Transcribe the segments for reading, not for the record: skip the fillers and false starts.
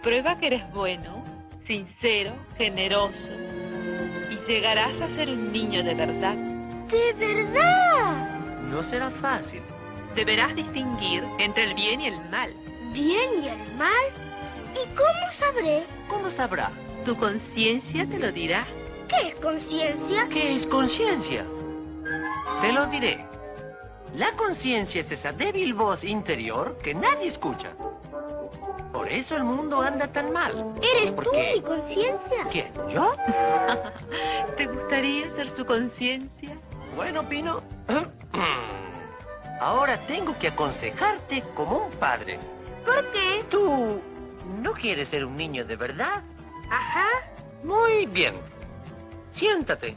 Prueba que eres bueno, sincero, generoso, y llegarás a ser un niño de verdad. ¡De verdad! No será fácil. Deberás distinguir entre el bien y el mal. ¿Bien y el mal? ¿Y cómo sabré? ¿Cómo sabrá? Tu conciencia te lo dirá. ¿Qué es conciencia? ¿Qué es conciencia? Te lo diré. La conciencia es esa débil voz interior que nadie escucha. Por eso el mundo anda tan mal. ¿Eres tú Porque... mi conciencia? ¿Quién? ¿Yo? ¿Te gustaría ser su conciencia? Bueno, Pino. Ahora tengo que aconsejarte como un padre. ¿Por qué? ¿Tú no quieres ser un niño de verdad? Ajá. Muy bien. Siéntate.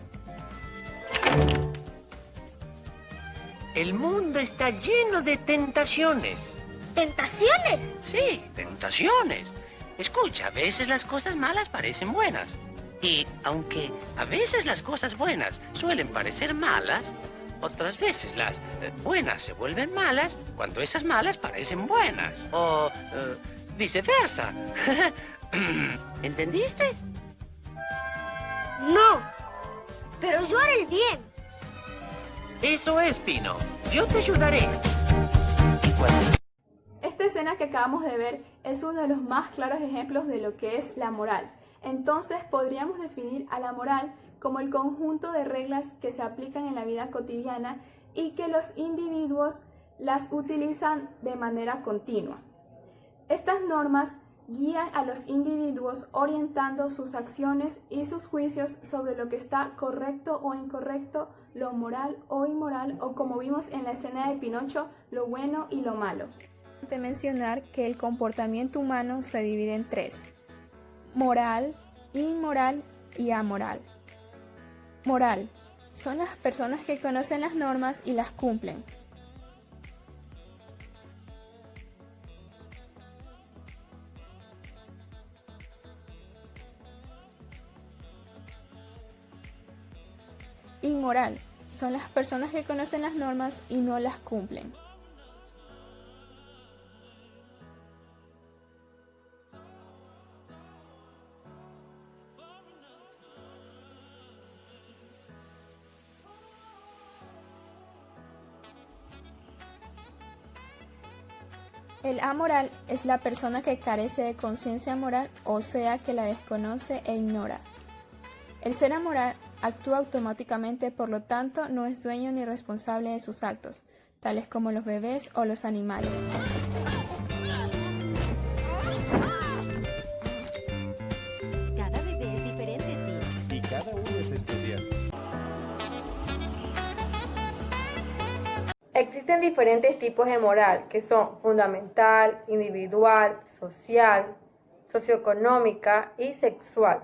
El mundo está lleno de tentaciones. ¿Tentaciones? Sí, tentaciones. Escucha, a veces las cosas malas parecen buenas. Y aunque a veces las cosas buenas suelen parecer malas, otras veces las buenas se vuelven malas cuando esas malas parecen buenas. O viceversa. ¿Entendiste? No. Pero yo haré el bien. Eso es, Pino. Yo te ayudaré. Y cuando... Esta escena que acabamos de ver es uno de los más claros ejemplos de lo que es la moral. Entonces podríamos definir a la moral como el conjunto de reglas que se aplican en la vida cotidiana y que los individuos las utilizan de manera continua. Estas normas guían a los individuos orientando sus acciones y sus juicios sobre lo que está correcto o incorrecto, lo moral o inmoral, o como vimos en la escena de Pinocho, lo bueno y lo malo. De mencionar que el comportamiento humano se divide en tres: moral, inmoral y amoral. Moral son las personas que conocen las normas y las cumplen. Inmoral son las personas que conocen las normas y no las cumplen. El amoral es la persona que carece de conciencia moral, o sea, que la desconoce e ignora. El ser amoral actúa automáticamente, por lo tanto, no es dueño ni responsable de sus actos, tales como los bebés o los animales. Cada bebé es diferente, Tim. Y cada uno es especial. Existen diferentes tipos de moral, que son fundamental, individual, social, socioeconómica y sexual.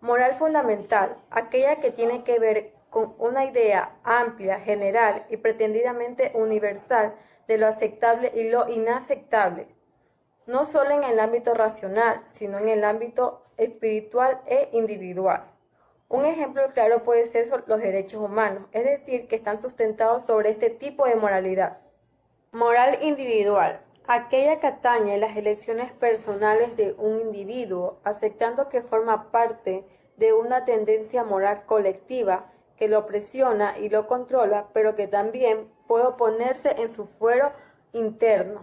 Moral fundamental, aquella que tiene que ver con una idea amplia, general y pretendidamente universal de lo aceptable y lo inaceptable, no solo en el ámbito racional, sino en el ámbito espiritual e individual. Un ejemplo claro puede ser los derechos humanos, es decir, que están sustentados sobre este tipo de moralidad. Moral individual, aquella que atañe a las elecciones personales de un individuo, aceptando que forma parte de una tendencia moral colectiva que lo presiona y lo controla, pero que también puede oponerse en su fuero interno.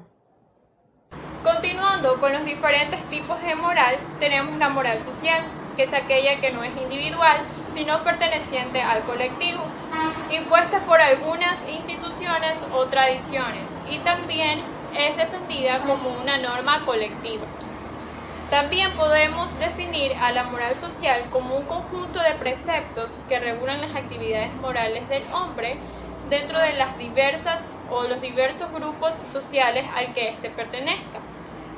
Continuando con los diferentes tipos de moral, tenemos la moral social, que es aquella que no es individual, sino perteneciente al colectivo, impuesta por algunas instituciones o tradiciones, y también es defendida como una norma colectiva. También podemos definir a la moral social como un conjunto de preceptos que regulan las actividades morales del hombre dentro de las diversas o los diversos grupos sociales al que éste pertenezca,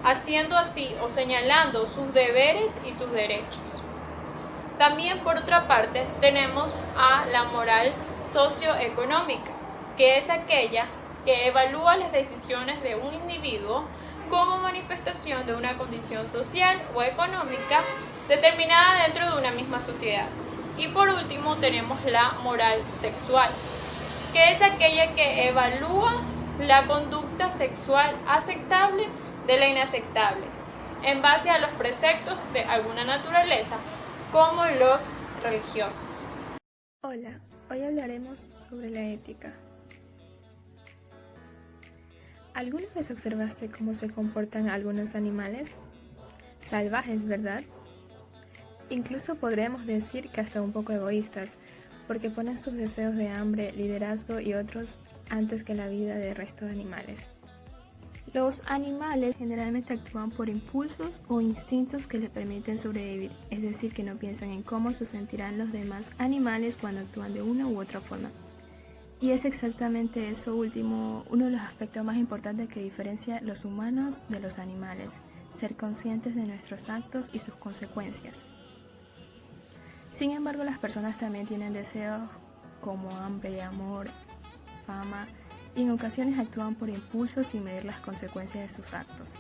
haciendo así o señalando sus deberes y sus derechos. También, por otra parte, tenemos a la moral socioeconómica, que es aquella que evalúa las decisiones de un individuo como manifestación de una condición social o económica determinada dentro de una misma sociedad. Y por último tenemos la moral sexual, que es aquella que evalúa la conducta sexual aceptable de la inaceptable, en base a los preceptos de alguna naturaleza, como los religiosos. Hola, hoy hablaremos sobre la ética. ¿Alguna vez observaste cómo se comportan algunos animales? Salvajes, ¿verdad? Incluso podríamos decir que hasta un poco egoístas, porque ponen sus deseos de hambre, liderazgo y otros antes que la vida del resto de animales. Los animales generalmente actúan por impulsos o instintos que les permiten sobrevivir, es decir, que no piensan en cómo se sentirán los demás animales cuando actúan de una u otra forma. Y es exactamente eso último, uno de los aspectos más importantes que diferencia los humanos de los animales, ser conscientes de nuestros actos y sus consecuencias. Sin embargo, las personas también tienen deseos como hambre, amor, fama, y en ocasiones actúan por impulsos sin medir las consecuencias de sus actos.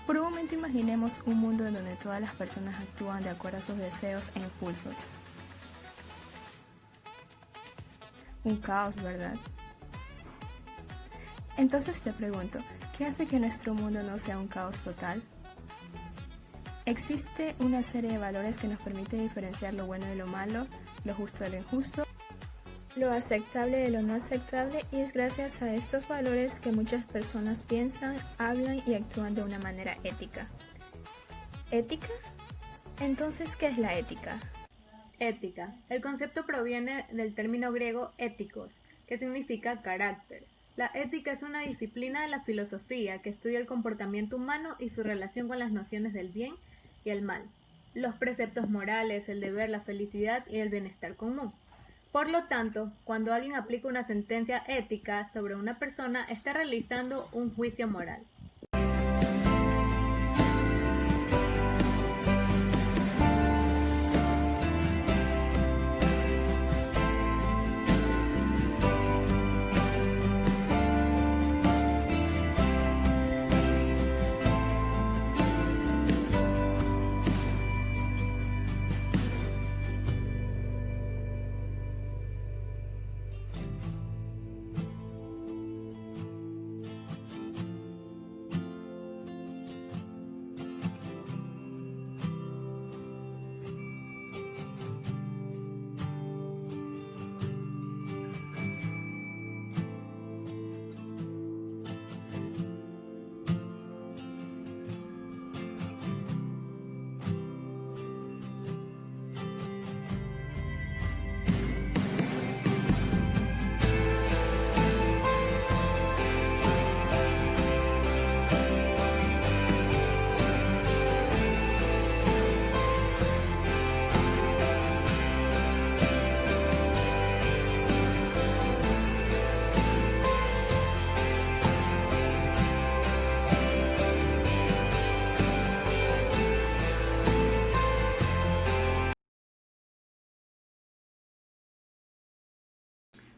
Por un momento imaginemos un mundo en donde todas las personas actúan de acuerdo a sus deseos e impulsos. Un caos, ¿verdad? Entonces te pregunto, ¿qué hace que nuestro mundo no sea un caos total? Existe una serie de valores que nos permite diferenciar lo bueno de lo malo, lo justo de lo injusto, lo aceptable de lo no aceptable, y es gracias a estos valores que muchas personas piensan, hablan y actúan de una manera ética. ¿Ética? Entonces, ¿qué es la ética? Ética. El concepto proviene del término griego éticos, que significa carácter. La ética es una disciplina de la filosofía que estudia el comportamiento humano y su relación con las nociones del bien y el mal, los preceptos morales, el deber, la felicidad y el bienestar común. Por lo tanto, cuando alguien aplica una sentencia ética sobre una persona, está realizando un juicio moral.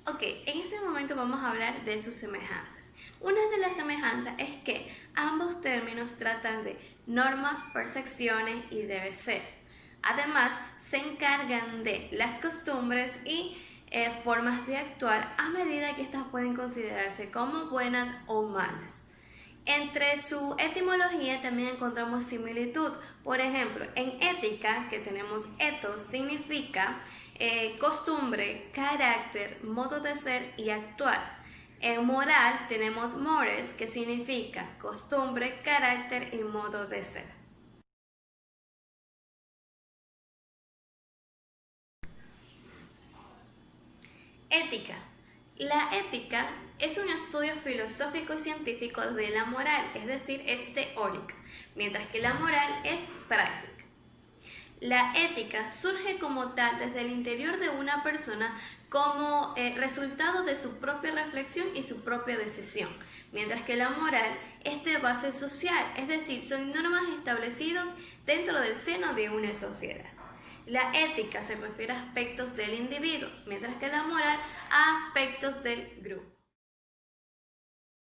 Ok, en este momento vamos a hablar de sus semejanzas. Una de las semejanzas es que ambos términos tratan de normas, percepciones y debe ser. Además, se encargan de las costumbres y formas de actuar a medida que estas pueden considerarse como buenas o malas. Entre su etimología también encontramos similitud. Por ejemplo, en ética, que tenemos ethos, significa costumbre, carácter, modo de ser y actuar. En moral tenemos mores, que significa costumbre, carácter y modo de ser. Ética. La ética es un estudio filosófico y científico de la moral, es decir, es teórica, mientras que la moral es práctica. La ética surge como tal desde el interior de una persona como resultado de su propia reflexión y su propia decisión, mientras que la moral es de base social, es decir, son normas establecidas dentro del seno de una sociedad. La ética se refiere a aspectos del individuo, mientras que la moral a aspectos del grupo.